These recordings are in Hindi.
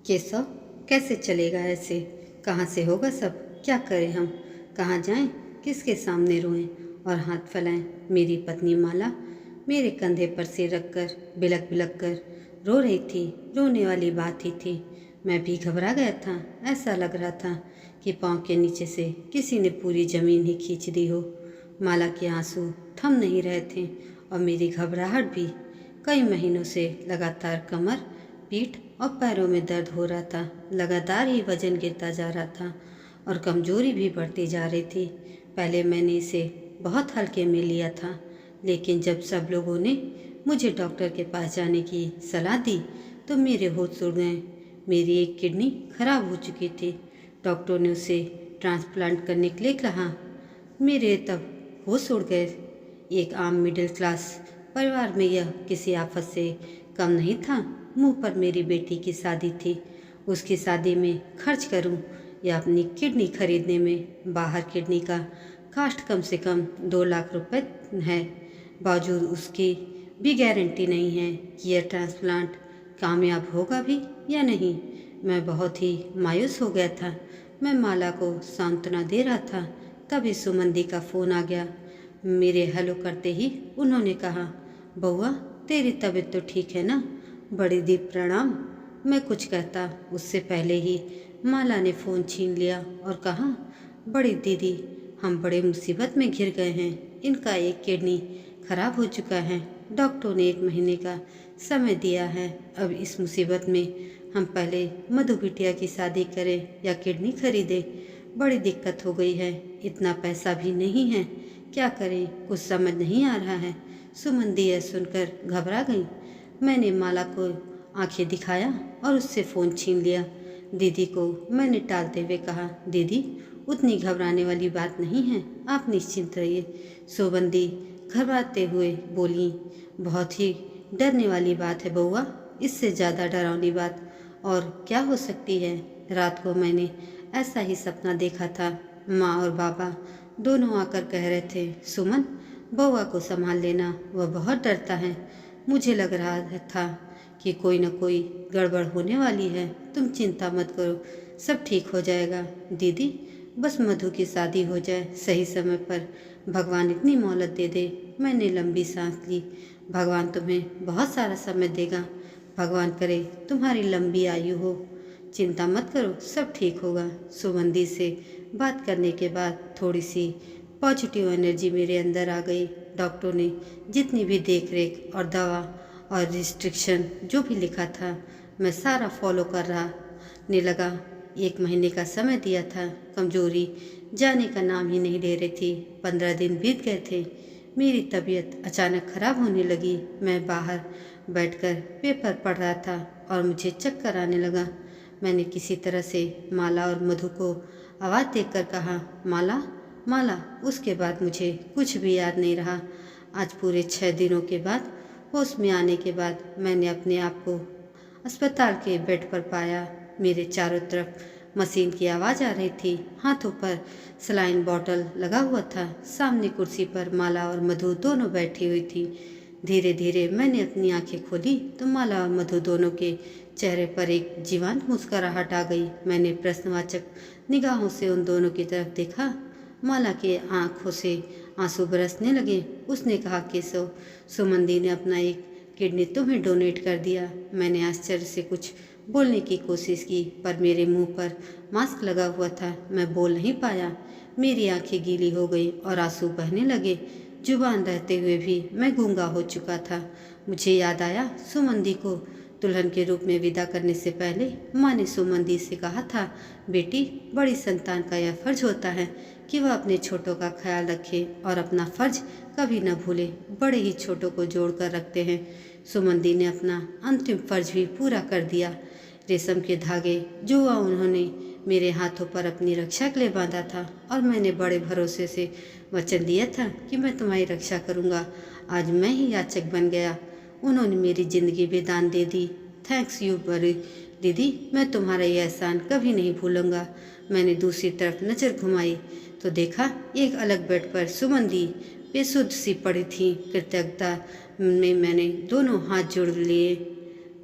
केशव, कैसे चलेगा ऐसे? कहाँ से होगा सब? क्या करें हम? कहाँ जाएं? किसके सामने रोएं और हाथ फैलाएं? मेरी पत्नी माला मेरे कंधे पर सिर रखकर बिलक बिलक कर रो रही थी। रोने वाली बात ही थी। मैं भी घबरा गया था। ऐसा लग रहा था कि पाँव के नीचे से किसी ने पूरी जमीन ही खींच दी हो। माला के आंसू थम नहीं रहे थे और मेरी घबराहट भी। कई महीनों से लगातार कमर, पीठ और पैरों में दर्द हो रहा था। लगातार ही वजन गिरता जा रहा था और कमजोरी भी बढ़ती जा रही थी। पहले मैंने इसे बहुत हल्के में लिया था, लेकिन जब सब लोगों ने मुझे डॉक्टर के पास जाने की सलाह दी तो मेरे होश उड़ गए। मेरी एक किडनी खराब हो चुकी थी। डॉक्टर ने उसे ट्रांसप्लांट करने के लिए कहा। मेरे तब होश उड़ गए। एक आम मिडिल क्लास परिवार में यह किसी आफत से कम नहीं था। मुंह पर मेरी बेटी की शादी थी। उसकी शादी में खर्च करूं या अपनी किडनी खरीदने में? बाहर किडनी का कास्ट कम से कम 2 लाख रुपए है। बावजूद उसकी भी गारंटी नहीं है कि यह ट्रांसप्लांट कामयाब होगा भी या नहीं। मैं बहुत ही मायूस हो गया था। मैं माला को सांत्वना दे रहा था, तभी सुमंदी का फ़ोन आ गया। मेरे हेलो करते ही उन्होंने कहा, बउआ तेरी तबीयत तो ठीक है ना? बड़ी दी प्रणाम। मैं कुछ कहता उससे पहले ही माला ने फ़ोन छीन लिया और कहा, बड़ी दीदी हम बड़े मुसीबत में घिर गए हैं। इनका एक किडनी खराब हो चुका है। डॉक्टर ने 1 महीने का समय दिया है। अब इस मुसीबत में हम पहले मधु बिटिया की शादी करें या किडनी खरीदें? बड़ी दिक्कत हो गई है। इतना पैसा भी नहीं है। क्या करें, कुछ समझ नहीं आ रहा है। सुमंदी यह सुनकर घबरा गई। मैंने माला को आंखें दिखाया और उससे फ़ोन छीन लिया। दीदी को मैंने टालते हुए कहा, दीदी उतनी घबराने वाली बात नहीं है, आप निश्चिंत रहिए। सुमंदी घबराते हुए बोली, बहुत ही डरने वाली बात है बउआ। इससे ज़्यादा डरावनी बात और क्या हो सकती है? रात को मैंने ऐसा ही सपना देखा था। माँ और बाबा दोनों आकर कह रहे थे, सुमन बउआ को संभाल लेना, वह बहुत डरता है। मुझे लग रहा था कि कोई न कोई गड़बड़ होने वाली है। तुम चिंता मत करो, सब ठीक हो जाएगा। दीदी बस मधु की शादी हो जाए सही समय पर, भगवान इतनी मोहलत दे दे। मैंने लंबी सांस ली। भगवान तुम्हें बहुत सारा समय देगा। भगवान करे तुम्हारी लंबी आयु हो। चिंता मत करो, सब ठीक होगा। सुगंधी से बात करने के बाद थोड़ी सी पॉजिटिव एनर्जी मेरे अंदर आ गई। डॉक्टर ने जितनी भी देख रेख और दवा और रिस्ट्रिक्शन जो भी लिखा था, मैं सारा फॉलो कर रहा ने लगा। 1 महीने का समय दिया था। कमजोरी जाने का नाम ही नहीं ले रही थी। 15 दिन बीत गए थे। मेरी तबीयत अचानक खराब होने लगी। मैं बाहर बैठकर पेपर पढ़ रहा था और मुझे चक्कर आने लगा। मैंने किसी तरह से माला और मधु को आवाज़ देकर कहा, माला माला। उसके बाद मुझे कुछ भी याद नहीं रहा। आज पूरे 6 दिनों के बाद होश में आने के बाद मैंने अपने आप को अस्पताल के बेड पर पाया। मेरे चारों तरफ मशीन की आवाज़ आ रही थी। हाथों पर सलाइन बॉटल लगा हुआ था। सामने कुर्सी पर माला और मधु दोनों बैठी हुई थी। धीरे धीरे मैंने अपनी आंखें खोली तो माला और मधु दोनों के चेहरे पर एक जीवंत मुस्कुराहट आ गई। मैंने प्रश्नवाचक निगाहों से उन दोनों की तरफ देखा। माला के आंखों से आंसू बरसने लगे। उसने कहा, केशव सुमंदी ने अपना एक किडनी तुम्हें डोनेट कर दिया। मैंने आश्चर्य से कुछ बोलने की कोशिश की, पर मेरे मुंह पर मास्क लगा हुआ था। मैं बोल नहीं पाया। मेरी आंखें गीली हो गई और आंसू बहने लगे। जुबान रहते हुए भी मैं गूंगा हो चुका था। मुझे याद आया, सुमंदी को दुल्हन के रूप में विदा करने से पहले माँ ने सुमंदी से कहा था, बेटी बड़ी संतान का यह फर्ज होता है कि वह अपने छोटों का ख्याल रखे और अपना फर्ज कभी न भूले। बड़े ही छोटों को जोड़ कर रखते हैं। सुमंदी ने अपना अंतिम फर्ज भी पूरा कर दिया। रेशम के धागे जो उन्होंने मेरे हाथों पर अपनी रक्षा के लिए बांधा था और मैंने बड़े भरोसे से वचन दिया था कि मैं तुम्हारी रक्षा करूंगा, आज मैं ही याचक बन गया। उन्होंने मेरी ज़िंदगी बेदान दे दी। थैंक्स यू बड़ी दीदी, मैं तुम्हारा यह एहसान कभी नहीं भूलूंगा। मैंने दूसरी तरफ नज़र घुमाई तो देखा एक अलग बेड पर सुमंदी बेसुध सी पड़ी थी। कृतज्ञता में मैंने दोनों हाथ जोड़ लिए।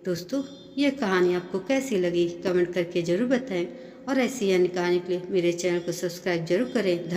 दोस्तों, ये कहानी आपको कैसी लगी कमेंट करके ज़रूर बताएं और ऐसी अन्य कहानी के लिए मेरे चैनल को सब्सक्राइब जरूर करें।